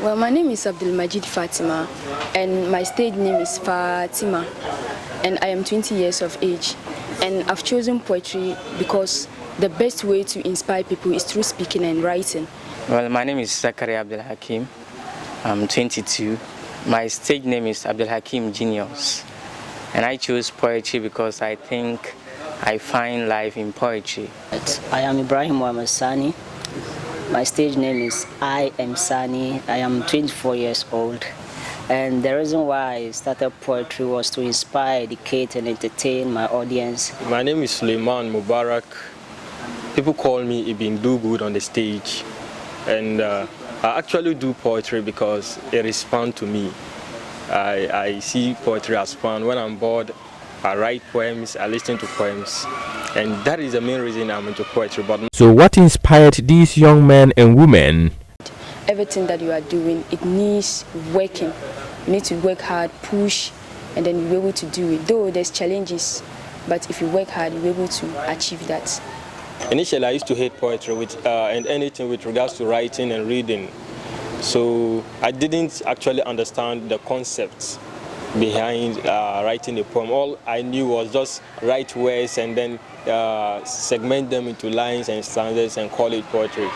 Well, my name is Abdulmajid Fatima, and my stage name is Fatima, and I am 20 years of age. And I've chosen poetry because the best way to inspire people is through speaking and writing. Well, my name is Zakaria Abdul Hakim. I'm 22. My stage name is Abdul Hakim Genius. And I chose poetry because I think I find life in poetry. I am Ibrahim Muhammad Sani. My stage name is I Am Sani. I am 24 years old. And the reason why I started poetry was to inspire, educate, and entertain my audience. My name is Suleiman Mubarak. People call me Ibn Do Good on the stage. And I actually do poetry because it is fun to me. I see poetry as fun. When I'm bored, I write poems, I listen to poems. And that is the main reason I'm into poetry. So what inspired these young men and women? Everything that you are doing, it needs working. You need to work hard, push, and then you'll be able to do it. Though there's challenges, but if you work hard, you'll be able to achieve that. Initially, I used to hate poetry and anything with regards to writing and reading. So I didn't actually understand the concepts behind writing a poem. All I knew was just write words and then segment them into lines and stanzas and call it poetry.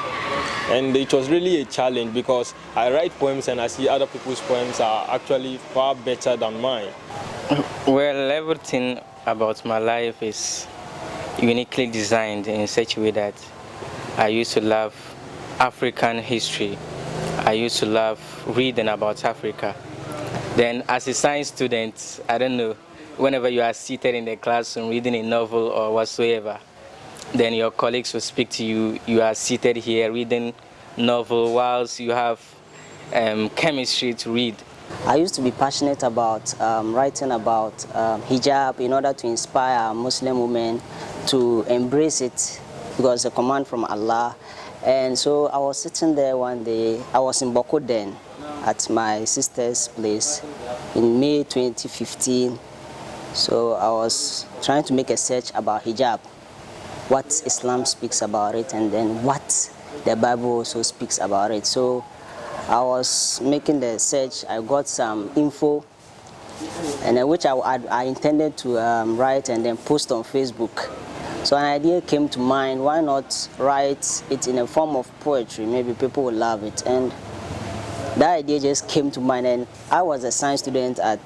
And it was really a challenge because I write poems and I see other people's poems are actually far better than mine. Well, everything about my life is uniquely designed in such a way that I used to love African history. I used to love reading about Africa. Then as a science student, I don't know, whenever you are seated in the classroom reading a novel or whatsoever, then your colleagues will speak to you. You are seated here reading novel whilst you have chemistry to read. I used to be passionate about writing about hijab in order to inspire Muslim women to embrace it because it's a command from Allah. And so I was sitting there one day, I was in Boko then at my sister's place in May 2015. So I was trying to make a search about hijab, what Islam speaks about it, and then what the Bible also speaks about it. So I was making the search, I got some info, and which I intended to write and then post on Facebook. So an idea came to mind, why not write it in a form of poetry? Maybe people will love it. And that idea just came to mind, and I was a science student at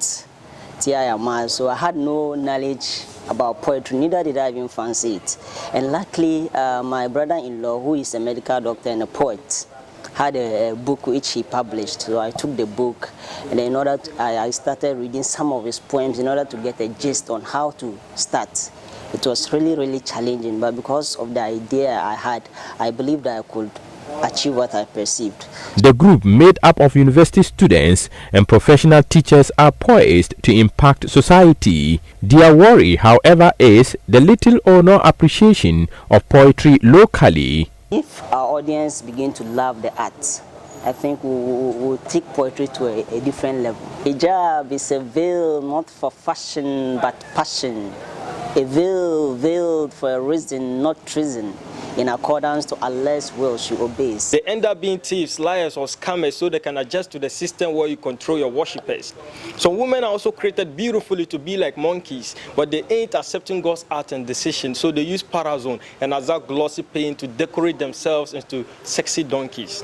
TIMR, so I had no knowledge about poetry, neither did I even fancy it. And luckily, my brother-in-law, who is a medical doctor and a poet, had a book which he published. So I took the book, and in order to, I started reading some of his poems in order to get a gist on how to start. It was really, really challenging, but because of the idea I had, I believed I could achieve what I perceived. The group, made up of university students and professional teachers, are poised to impact society. Their worry, however, is the little or no appreciation of poetry locally. If our audience begin to love the art, I think we'll take poetry to a different level. Hijab is a veil not for fashion but passion. A veil veiled for a reason, not treason. In accordance to Allah's will, she obeys. They end up being thieves, liars, or scammers so they can adjust to the system where you control your worshippers. Some women are also created beautifully to be like monkeys, but they ain't accepting God's art and decision, so they use Parazone and Azak glossy paint to decorate themselves into sexy donkeys.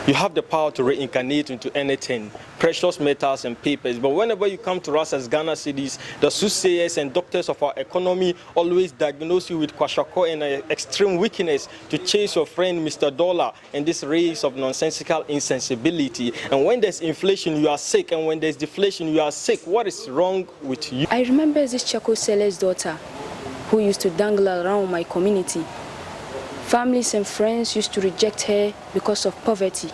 You have the power to reincarnate into anything, precious metals and papers. But whenever you come to us as Ghana cities, the soothsayers and doctors of our economy always diagnose you with kwashako and extreme weakness to chase your friend Mr. Dollar and this race of nonsensical insensibility. And when there's inflation, you are sick. And when there's deflation, you are sick. What is wrong with you? I remember this Choco seller's daughter who used to dangle around my community. Families and friends used to reject her because of poverty.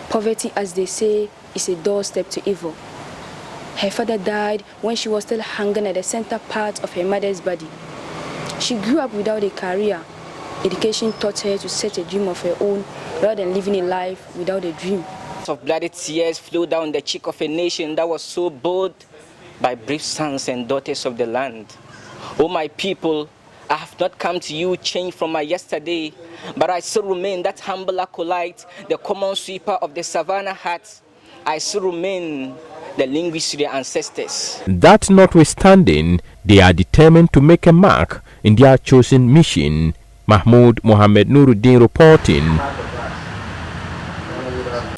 Poverty, as they say, is a doorstep to evil. Her father died when she was still hanging at the center part of her mother's body. She grew up without a career. Education taught her to set a dream of her own rather than living a life without a dream. Of bloody tears flowed down the cheek of a nation that was so bold by brave sons and daughters of the land. Oh, my people, I have not come to you changed from my yesterday, but I still remain that humble acolyte, the common sweeper of the Savannah heart. I still remain the linguist of their ancestors. That notwithstanding, they are determined to make a mark in their chosen mission. Mahmud Mohammed-Nurudeen reporting.